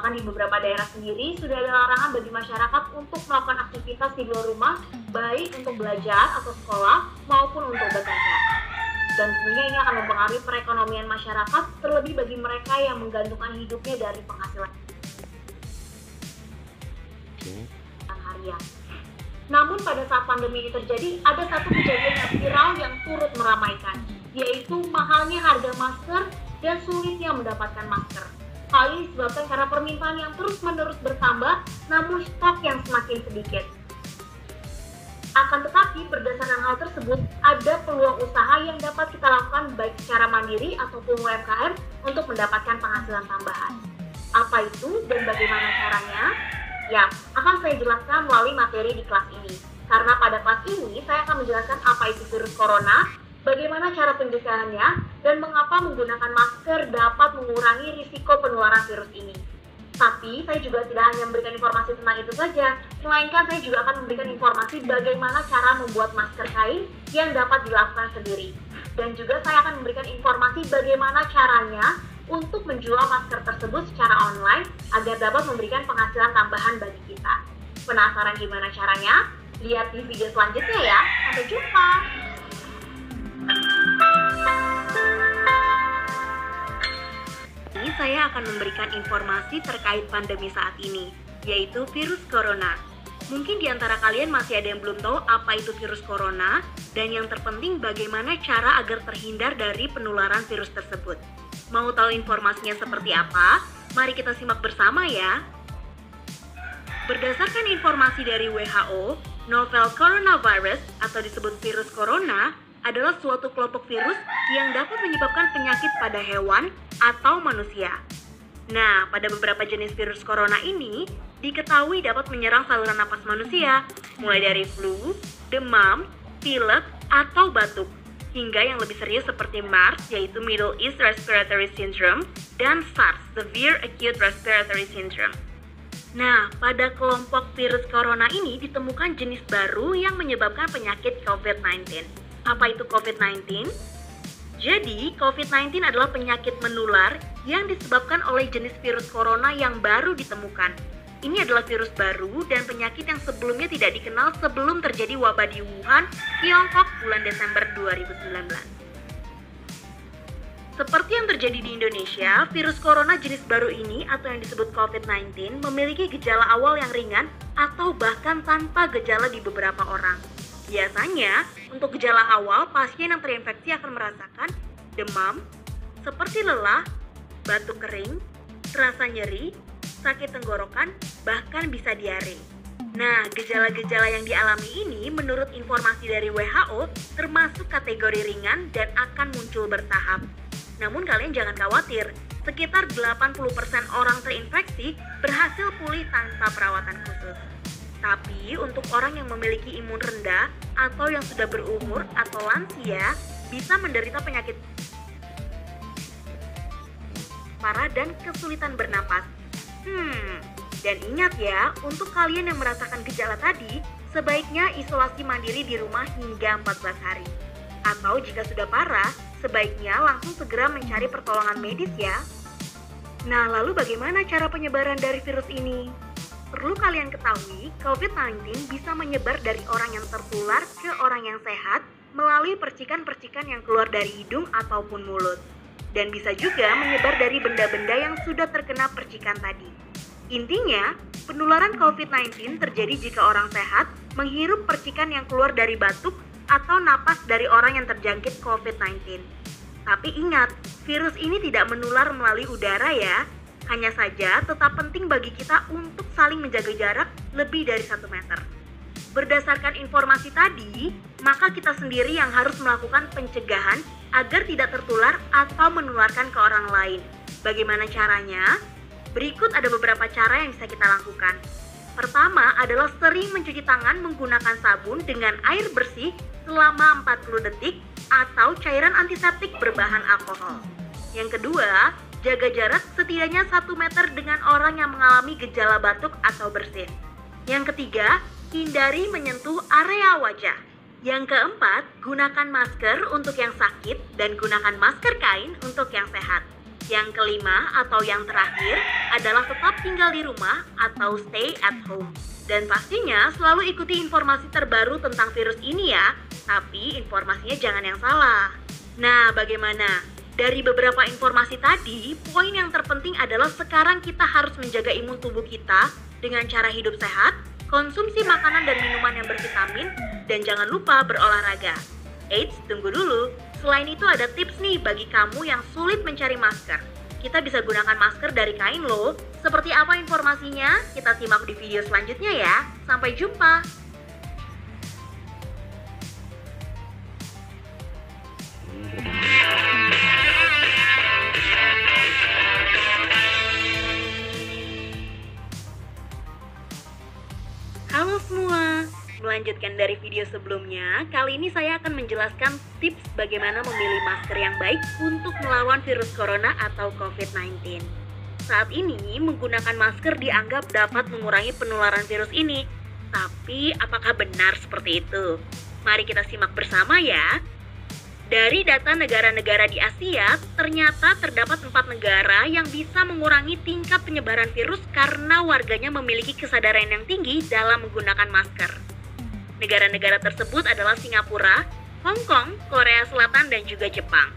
bahkan di beberapa daerah sendiri sudah ada larangan bagi masyarakat untuk melakukan aktivitas di luar rumah, baik untuk belajar atau sekolah maupun untuk bekerja. Dan tentunya ini akan mempengaruhi perekonomian masyarakat, terlebih bagi mereka yang menggantungkan hidupnya dari penghasilan harian. Namun pada saat pandemi ini terjadi, ada satu kejadian yang viral yang turut meramaikan, yaitu mahalnya harga masker dan sulitnya mendapatkan masker. Hal ini disebabkan karena permintaan yang terus-menerus bertambah, namun stok yang semakin sedikit. Akan tetapi, berdasarkan hal tersebut, ada peluang usaha yang dapat kita lakukan baik secara mandiri ataupun UMKM untuk mendapatkan penghasilan tambahan. Apa itu dan bagaimana caranya? Ya, akan saya jelaskan melalui materi di kelas ini. Karena pada kelas ini, saya akan menjelaskan apa itu virus corona, bagaimana cara pencegahannya, dan mengapa menggunakan masker dapat mengurangi risiko penularan virus ini. Tapi, saya juga tidak hanya memberikan informasi tentang itu saja, melainkan saya juga akan memberikan informasi bagaimana cara membuat masker kain yang dapat dilakukan sendiri. Dan juga saya akan memberikan informasi bagaimana caranya untuk menjual masker tersebut secara online agar dapat memberikan penghasilan tambahan bagi kita. Penasaran gimana caranya? Lihat di video selanjutnya ya. Sampai jumpa! Ini saya akan memberikan informasi terkait pandemi saat ini, yaitu virus corona. Mungkin di antara kalian masih ada yang belum tahu apa itu virus corona, dan yang terpenting bagaimana cara agar terhindar dari penularan virus tersebut. Mau tahu informasinya seperti apa? Mari kita simak bersama ya. Berdasarkan informasi dari WHO, novel coronavirus atau disebut virus corona adalah suatu kelompok virus yang dapat menyebabkan penyakit pada hewan atau manusia. Nah, pada beberapa jenis virus corona ini diketahui dapat menyerang saluran napas manusia, mulai dari flu, demam, pilek, atau batuk, hingga yang lebih serius seperti MERS, yaitu Middle East Respiratory Syndrome, dan SARS, Severe Acute Respiratory Syndrome. Nah, pada kelompok virus corona ini ditemukan jenis baru yang menyebabkan penyakit COVID-19. Apa itu COVID-19? Jadi, COVID-19 adalah penyakit menular yang disebabkan oleh jenis virus corona yang baru ditemukan. Ini adalah virus baru dan penyakit yang sebelumnya tidak dikenal sebelum terjadi wabah di Wuhan, Tiongkok bulan Desember 2019. Seperti yang terjadi di Indonesia, virus corona jenis baru ini atau yang disebut COVID-19 memiliki gejala awal yang ringan atau bahkan tanpa gejala di beberapa orang. Biasanya, untuk gejala awal, pasien yang terinfeksi akan merasakan demam, seperti lelah, batuk kering, rasa nyeri, sakit tenggorokan, bahkan bisa diare. Nah, gejala-gejala yang dialami ini menurut informasi dari WHO termasuk kategori ringan dan akan muncul bertahap. Namun kalian jangan khawatir, sekitar 80% orang terinfeksi berhasil pulih tanpa perawatan khusus. Tapi untuk orang yang memiliki imun rendah atau yang sudah berumur atau lansia bisa menderita penyakit parah dan kesulitan bernapas. Dan ingat ya, untuk kalian yang merasakan gejala tadi, sebaiknya isolasi mandiri di rumah hingga 14 hari. Atau jika sudah parah, sebaiknya langsung segera mencari pertolongan medis ya. Nah, lalu bagaimana cara penyebaran dari virus ini? Perlu kalian ketahui, COVID-19 bisa menyebar dari orang yang tertular ke orang yang sehat melalui percikan-percikan yang keluar dari hidung ataupun mulut. Dan bisa juga menyebar dari benda-benda yang sudah terkena percikan tadi. Intinya, penularan COVID-19 terjadi jika orang sehat menghirup percikan yang keluar dari batuk atau napas dari orang yang terjangkit COVID-19. Tapi ingat, virus ini tidak menular melalui udara ya. Hanya saja tetap penting bagi kita untuk saling menjaga jarak lebih dari 1 meter. Berdasarkan informasi tadi, maka kita sendiri yang harus melakukan pencegahan agar tidak tertular atau menularkan ke orang lain. Bagaimana caranya? Berikut ada beberapa cara yang bisa kita lakukan. Pertama adalah sering mencuci tangan menggunakan sabun dengan air bersih selama 40 detik atau cairan antiseptik berbahan alkohol. Yang kedua, jaga jarak setidaknya 1 meter dengan orang yang mengalami gejala batuk atau bersin. Yang ketiga, hindari menyentuh area wajah. Yang keempat, gunakan masker untuk yang sakit dan gunakan masker kain untuk yang sehat. Yang kelima atau yang terakhir adalah tetap tinggal di rumah atau stay at home. Dan pastinya selalu ikuti informasi terbaru tentang virus ini ya, tapi informasinya jangan yang salah. Nah, bagaimana? Dari beberapa informasi tadi, poin yang terpenting adalah sekarang kita harus menjaga imun tubuh kita dengan cara hidup sehat, konsumsi makanan dan minuman yang bervitamin, dan jangan lupa berolahraga. Eits, tunggu dulu. Selain itu ada tips nih bagi kamu yang sulit mencari masker. Kita bisa gunakan masker dari kain loh. Seperti apa informasinya? Kita simak di video selanjutnya ya. Sampai jumpa. Halo semua. Melanjutkan dari video sebelumnya, kali ini saya akan menjelaskan tips bagaimana memilih masker yang baik untuk melawan virus corona atau COVID-19. Saat ini, menggunakan masker dianggap dapat mengurangi penularan virus ini. Tapi, apakah benar seperti itu? Mari kita simak bersama ya. Dari data negara-negara di Asia, ternyata terdapat 4 negara yang bisa mengurangi tingkat penyebaran virus karena warganya memiliki kesadaran yang tinggi dalam menggunakan masker. Negara-negara tersebut adalah Singapura, Hong Kong, Korea Selatan, dan juga Jepang.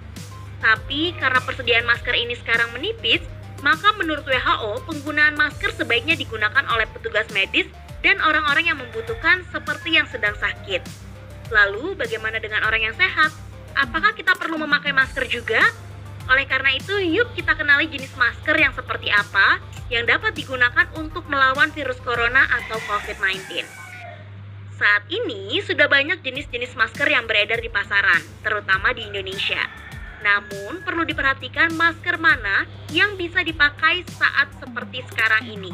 Tapi karena persediaan masker ini sekarang menipis, maka menurut WHO, penggunaan masker sebaiknya digunakan oleh petugas medis dan orang-orang yang membutuhkan seperti yang sedang sakit. Lalu, bagaimana dengan orang yang sehat? Apakah kita perlu memakai masker juga? Oleh karena itu, yuk kita kenali jenis masker yang seperti apa yang dapat digunakan untuk melawan virus corona atau COVID-19. Saat ini sudah banyak jenis-jenis masker yang beredar di pasaran, terutama di Indonesia. Namun, perlu diperhatikan masker mana yang bisa dipakai saat seperti sekarang ini.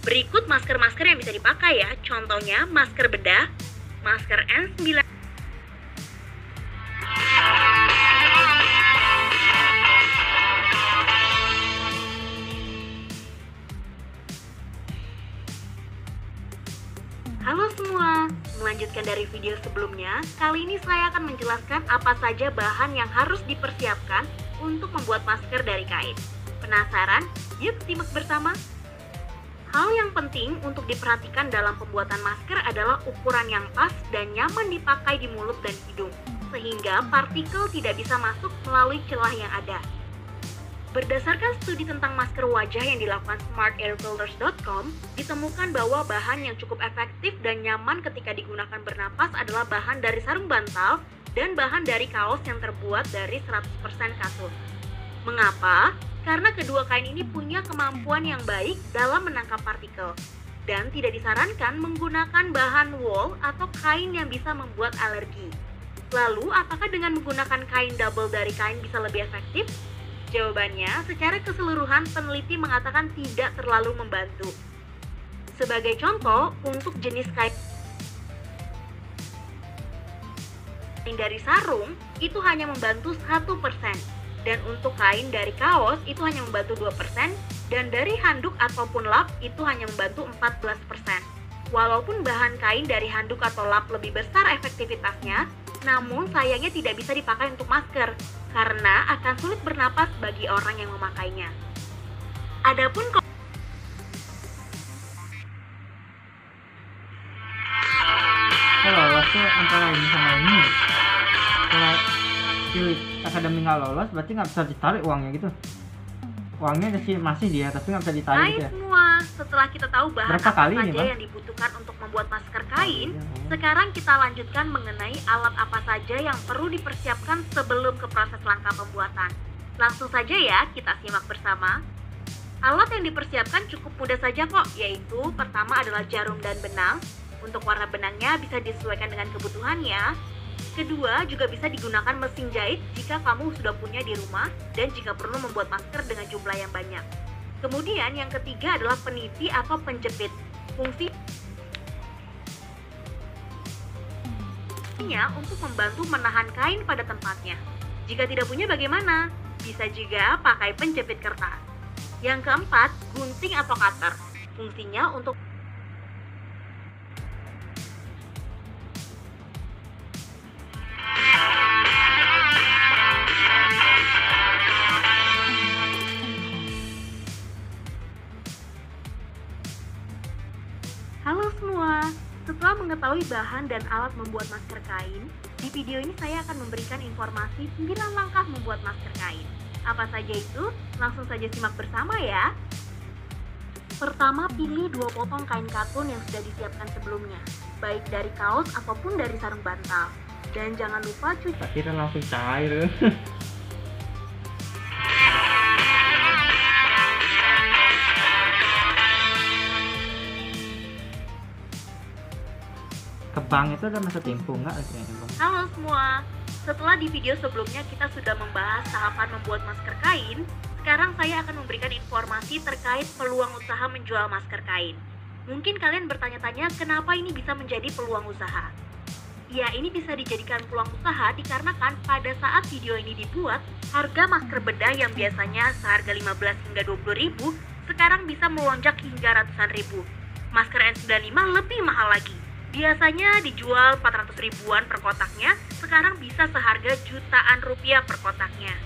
Berikut masker-masker yang bisa dipakai ya, contohnya masker bedah, masker N95, Halo semua, melanjutkan dari video sebelumnya, kali ini saya akan menjelaskan apa saja bahan yang harus dipersiapkan untuk membuat masker dari kain. Penasaran? Yuk simak bersama. Hal yang penting untuk diperhatikan dalam pembuatan masker adalah ukuran yang pas dan nyaman dipakai di mulut dan hidung, sehingga partikel tidak bisa masuk melalui celah yang ada. Berdasarkan studi tentang masker wajah yang dilakukan smartairfilters.com, ditemukan bahwa bahan yang cukup efektif dan nyaman ketika digunakan bernapas adalah bahan dari sarung bantal dan bahan dari kaos yang terbuat dari 100% katun. Mengapa? Karena kedua kain ini punya kemampuan yang baik dalam menangkap partikel dan tidak disarankan menggunakan bahan wool atau kain yang bisa membuat alergi. Lalu, apakah dengan menggunakan kain double dari kain bisa lebih efektif? Jawabannya, secara keseluruhan peneliti mengatakan tidak terlalu membantu. Sebagai contoh, untuk jenis kain dari sarung, itu hanya membantu 1%. Dan untuk kain dari kaos, itu hanya membantu 2%. Dan dari handuk ataupun lap, itu hanya membantu 14%. Walaupun bahan kain dari handuk atau lap lebih besar efektivitasnya, namun sayangnya tidak bisa dipakai untuk masker karena akan sulit bernapas bagi orang yang memakainya. Adapun Kalau lolos tuh antara ini sama ini. Kalau pilih akademi nggak lolos, berarti nggak bisa ditarik uangnya gitu. Uangnya masih dia, tapi nggak bisa ditarik Hai gitu ya. semua, setelah kita tahu bahan Berapa apa kali saja nih, Bang? yang dibutuhkan untuk membuat masker kain, iya. sekarang kita lanjutkan mengenai alat apa saja yang perlu dipersiapkan sebelum ke proses langkah pembuatan. Langsung saja ya, kita simak bersama. Alat yang dipersiapkan cukup mudah saja kok, yaitu pertama adalah jarum dan benang. Untuk warna benangnya bisa disesuaikan dengan kebutuhannya. Kedua, juga bisa digunakan mesin jahit jika kamu sudah punya di rumah dan jika perlu membuat masker dengan jumlah yang banyak. Kemudian yang ketiga adalah peniti atau penjepit. Fungsinya untuk membantu menahan kain pada tempatnya. Jika tidak punya bagaimana? Bisa juga pakai penjepit kertas. Yang keempat, gunting atau cutter. Fungsinya untuk Halo semua, setelah mengetahui bahan dan alat membuat masker kain, di video ini saya akan memberikan informasi 9 langkah membuat masker kain. Apa saja itu? Langsung saja simak bersama ya. Pertama, pilih 2 potong kain katun yang sudah disiapkan sebelumnya, baik dari kaos ataupun dari sarung bantal. Dan jangan lupa cuci. Tak kira langsung cair. Kebang itu ada masa tempo nggak? Halo semua, setelah di video sebelumnya kita sudah membahas tahapan membuat masker kain, sekarang saya akan memberikan informasi terkait peluang usaha menjual masker kain. Mungkin kalian bertanya-tanya kenapa ini bisa menjadi peluang usaha. Ya, ini bisa dijadikan peluang usaha dikarenakan pada saat video ini dibuat, harga masker bedah yang biasanya seharga 15 hingga 20 ribu, sekarang bisa melonjak hingga ratusan ribu. Masker N95 lebih mahal lagi. Biasanya dijual 400 ribuan per kotaknya, sekarang bisa seharga jutaan rupiah per kotaknya.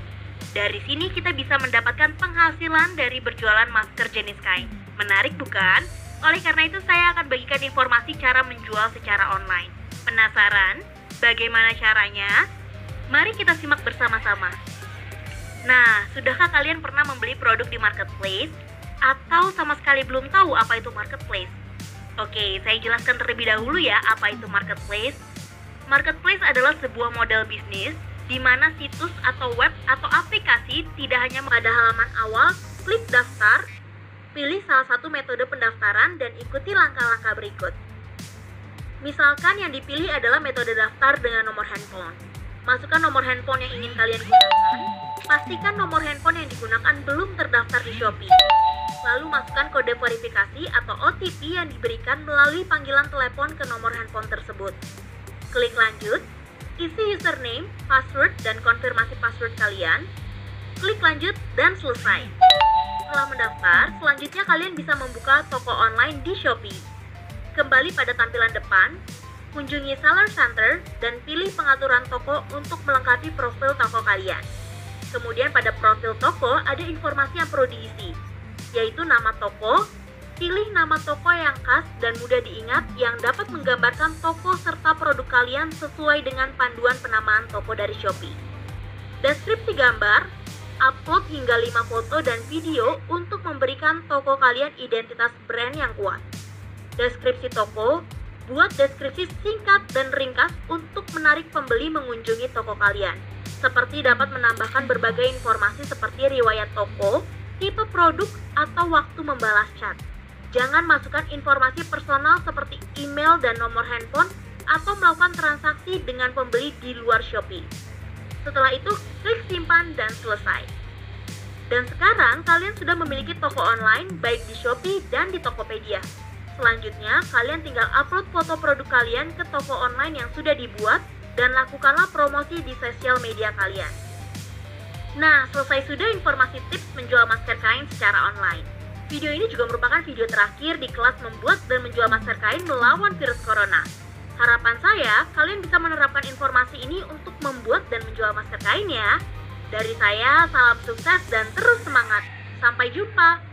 Dari sini kita bisa mendapatkan penghasilan dari berjualan masker jenis kain. Menarik bukan? Oleh karena itu saya akan bagikan informasi cara menjual secara online. Penasaran? Bagaimana caranya? Mari kita simak bersama-sama. Nah, sudahkah kalian pernah membeli produk di marketplace? Atau sama sekali belum tahu apa itu marketplace? Oke, saya jelaskan terlebih dahulu ya apa itu marketplace. Marketplace adalah sebuah model bisnis di mana situs atau web atau aplikasi tidak hanya pada halaman awal, klik daftar, pilih salah satu metode pendaftaran dan ikuti langkah-langkah berikut. Misalkan yang dipilih adalah metode daftar dengan nomor handphone. Masukkan nomor handphone yang ingin kalian gunakan. Pastikan nomor handphone yang digunakan belum terdaftar di Shopee. Lalu masukkan kode verifikasi atau OTP yang diberikan melalui panggilan telepon ke nomor handphone tersebut. Klik lanjut, isi username, password, dan konfirmasi password kalian. Klik lanjut dan selesai. Setelah mendaftar, selanjutnya kalian bisa membuka toko online di Shopee. Kembali pada tampilan depan, kunjungi Seller Center dan pilih pengaturan toko untuk melengkapi profil toko kalian. Kemudian pada profil toko ada informasi yang perlu diisi, yaitu nama toko. Pilih nama toko yang khas dan mudah diingat yang dapat menggambarkan toko serta produk kalian sesuai dengan panduan penamaan toko dari Shopee. Deskripsi gambar, upload hingga 5 foto dan video untuk memberikan toko kalian identitas brand yang kuat. Deskripsi toko, buat deskripsi singkat dan ringkas untuk menarik pembeli mengunjungi toko kalian. Seperti dapat menambahkan berbagai informasi seperti riwayat toko, tipe produk, atau waktu membalas chat. Jangan masukkan informasi personal seperti email dan nomor handphone atau melakukan transaksi dengan pembeli di luar Shopee. Setelah itu, klik simpan dan selesai. Dan sekarang kalian sudah memiliki toko online baik di Shopee dan di Tokopedia. Selanjutnya, kalian tinggal upload foto produk kalian ke toko online yang sudah dibuat dan lakukanlah promosi di sosial media kalian. Nah, selesai sudah informasi tips menjual masker kain secara online. Video ini juga merupakan video terakhir di kelas membuat dan menjual masker kain melawan virus corona. Harapan saya, kalian bisa menerapkan informasi ini untuk membuat dan menjual masker kain ya. Dari saya, salam sukses dan terus semangat. Sampai jumpa!